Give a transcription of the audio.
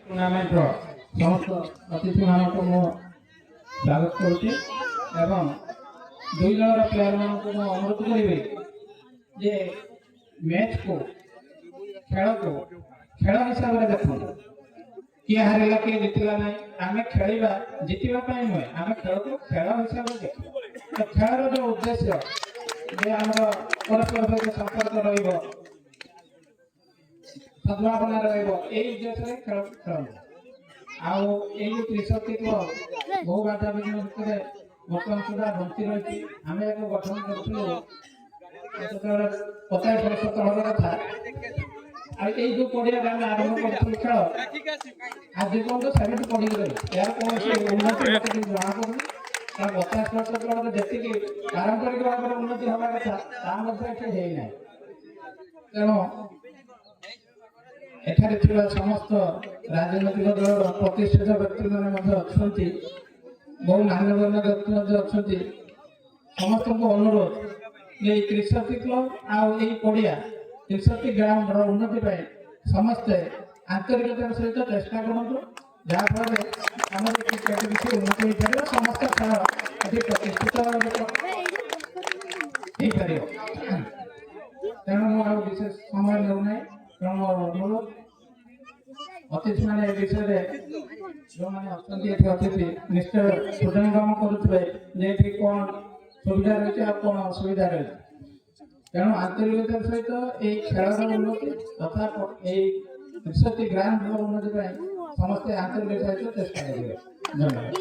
Tournament समस्त अतिथि मानक स्वागत करुच्ची एवं दुई दल प्लेयर मान अनुरोध करी जे मैच को खेल हिसाब से देखो किए हारा किए जितला ना आम खेलवा जितवाई नुहे आम खेल को खेल हिसाब से देख तो खेल जो उद्देश्य जे आम परस्पर सहित संपर्क रद्भावना रुद्देश्य खेल खेल त्रिशक्ति क्लब बहु बाधा विघ्न भितर बर्तमान सुधा बंची रही आम एक गठन करूँ 50 वर्ष तल कथा जो पड़िया आरंभ कर खेल आज पर्यटन सेवेटी पड़ी रही यार कौन उन्नति जना पड़े 50 वर्ष तल जी पारंपरिक भाव में उन्नति हवा कथा तेणु एठारे समस्त राजनैतिक दल प्रतिष्ठित व्यक्ति मैंने बहु मान्यगण्य व्यक्ति अच्छा समस्त को अनुरोध ये त्रिशक्ति क्लब आई पड़िया त्रिशक्ति ग्राउंड उन्नति समस्ते आंतरिकतार सहित चेष्टा करूँ जहाँफल आम क्रिकेट किसी उन्नति हो पार समस्त खेल ये प्रतिष्ठित हो पार तेणु मुझे विशेष समय नेऊना तेणु मोर अनुरोध अतिथि मैंने विषय जो मैंने अच्छा अतिथि निश्चय हृदयंगम करुवे कौन सुविधा रही है कौन असुविधा रही तेणु आंतरिकतार सहित ये खेल उन्नति तथा त्रिशक्ति ग्राउंड उन्नति समस्ते आंतरिक सहित चेष्टा करेंगे। धन्यवाद।